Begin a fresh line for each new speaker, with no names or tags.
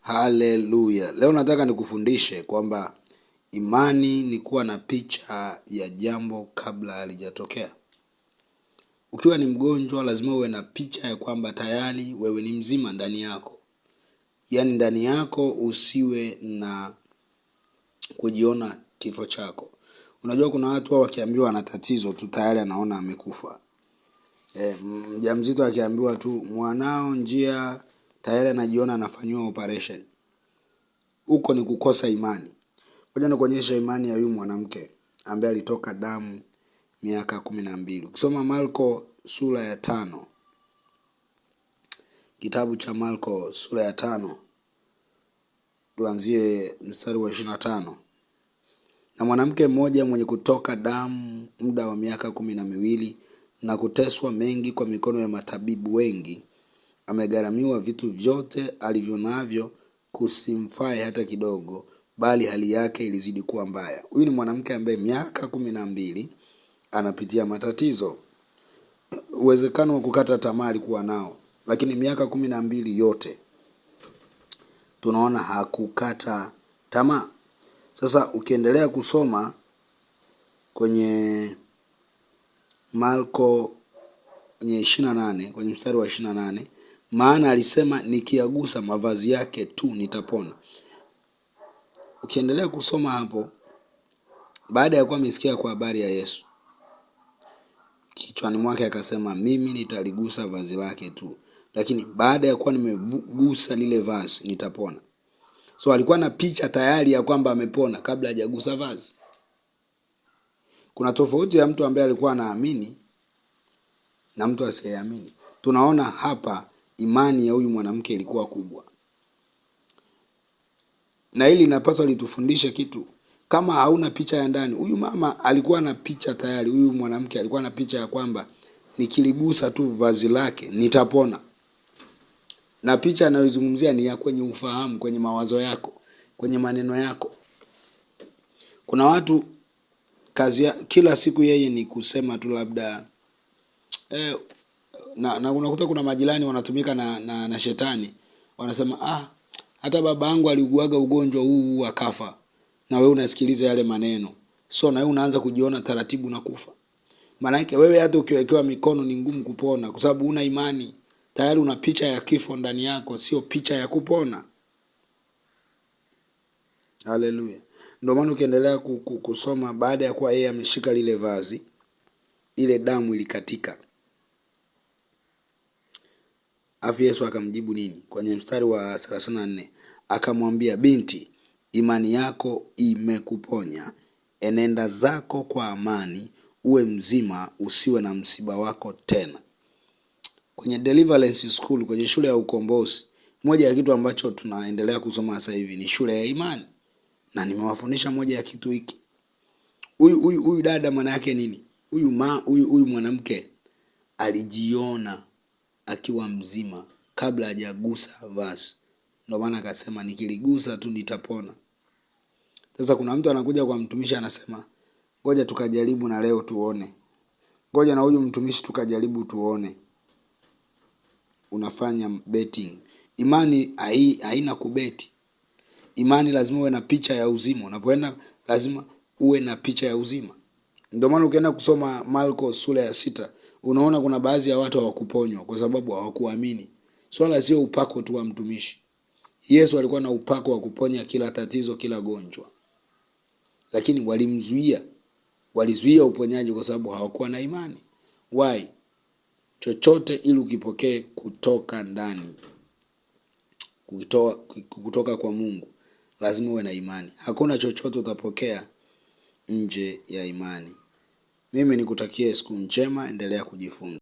Haleluya. Leo nataka nikufundishe kwamba imani ni kuwa na picha ya jambo kabla halijatokea. Ukiwa ni mgonjwa lazima uwe na picha ya kwamba tayari wewe ni mzima ndani yako. Yaani ndani yako usiwe na kujiona kifo chako. Unajua kuna watu wakiambiwa ana tatizo tu tayari anaona amekufa. Mjamzito akiambiwa tu mwanao njia tayari anajiona anafanyiwa operation. Huko ni kukosa imani. Ngoja nikuonyeshe imani ya huyu mwanamke ambaye alitoka damu miaka 12. Ukisoma Marko sura ya 5. Kitabu cha Marko sura ya 5. Tuanzie mstari wa 25. Na mwanamke mmoja mwenye kutoka damu muda wa miaka 12 na kuteswa mengi kwa mikono ya matabibu wengi, amegharamiwa vitu vyote alivyonavyo, kusimfae hata kidogo, bali hali yake ilizidi kuwa mbaya. Huyu ni mwanamke ambaye miaka 12 anapitia matatizo. Uwezekano wa kukata tamaa alikuwa nao, lakini miaka 12 yote tunaona hakukata tamaa. Sasa ukiendelea kusoma kwenye Marko 28, kwenye mstari wa 28, maana alisema nikiagusa mavazi yake tu nitapona. Ukiendelea kusoma hapo, baada ya kuwa amesikia kwa habari ya Yesu, kichwani mwake akasema mimi nitaligusa vazi lake tu, lakini baada ya kuwa nimegusa lile vazi nitapona. So alikuwa na picha tayari ya kwamba amepona kabla hajagusa vazi. Kuna tofauti ya mtu ambaye alikuwa anaamini na mtu asiyeamini. Tunaona hapa imani ya huyu mwanamke ilikuwa kubwa. Na hili linapaswa litufundishe kitu. Kama hauna picha ya ndani, huyu mama alikuwa na picha tayari, huyu mwanamke alikuwa na picha ya kwamba nikiligusa tu vazi lake nitapona. Na picha anayozungumzia ni ya kwenye ufahamu, kwenye mawazo yako, kwenye maneno yako. Kuna watu kila siku yeye ni kusema tu labda na unakuta kuna majirani wanatumika na shetani. Wanasema hata babangu aliuguaga ugonjwa huu akafa. Na wewe unasikiliza yale maneno. So na wewe unaanza kujiona taratibu na kufa. Maana yake wewe hata ukiwekewa mikono ni ngumu kupona kwa sababu una imani. Tayari una picha ya kifo ndani yako, sio picha ya kupona. Haleluya. Ndio maana ukiendelea kusoma, baada ya kuwa yeye ameshika lile vazi, ile damu ilikatika. Afu Yesu akamjibu nini? Kwenye mstari wa 34, akamwambia binti, imani yako imekuponya. Enenda zako kwa amani, uwe mzima, usiwe na msiba wako tena. Kwenye Deliverance School, kwenye shule ya ukombozi, moja ya kitu ambacho tunaendelea kusoma sasa hivi ni shule ya imani. Na nimewafundisha moja ya kitu hiki. Huyu dada maana yake nini? Huyu mwanamke alijiona akiwa mzima kabla hajagusa vazi. Ndio maana akasema nikiligusa tu nitapona. Sasa kuna mtu anakuja kwa mtumishi anasema, ngoja tukajaribu na leo tuone. Ngoja na huyu mtumishi tukajaribu tuone. Unafanya betting. Imani haina kubeti. Imani lazima uwe na picha ya uzima. Unapoenda lazima uwe na picha ya uzima. Ndio maana ukienda kusoma Marko sura ya 6, unaona kuna baadhi ya watu hawakuponywa kwa sababu hawakuamini. Swala sio upako tu wa mtumishi. Yesu alikuwa na upako wa kuponya kila tatizo, kila gonjwa. Lakini walizuia uponyaji kwa sababu hawakuwa na imani. Why? Chochote ili ukipokee kutoka ndani, kutoka kwa Mungu, lazima uwe na imani. Hakuna chochote utapokea nje ya imani. Mimi nikutakie siku njema, endelea kujifunza.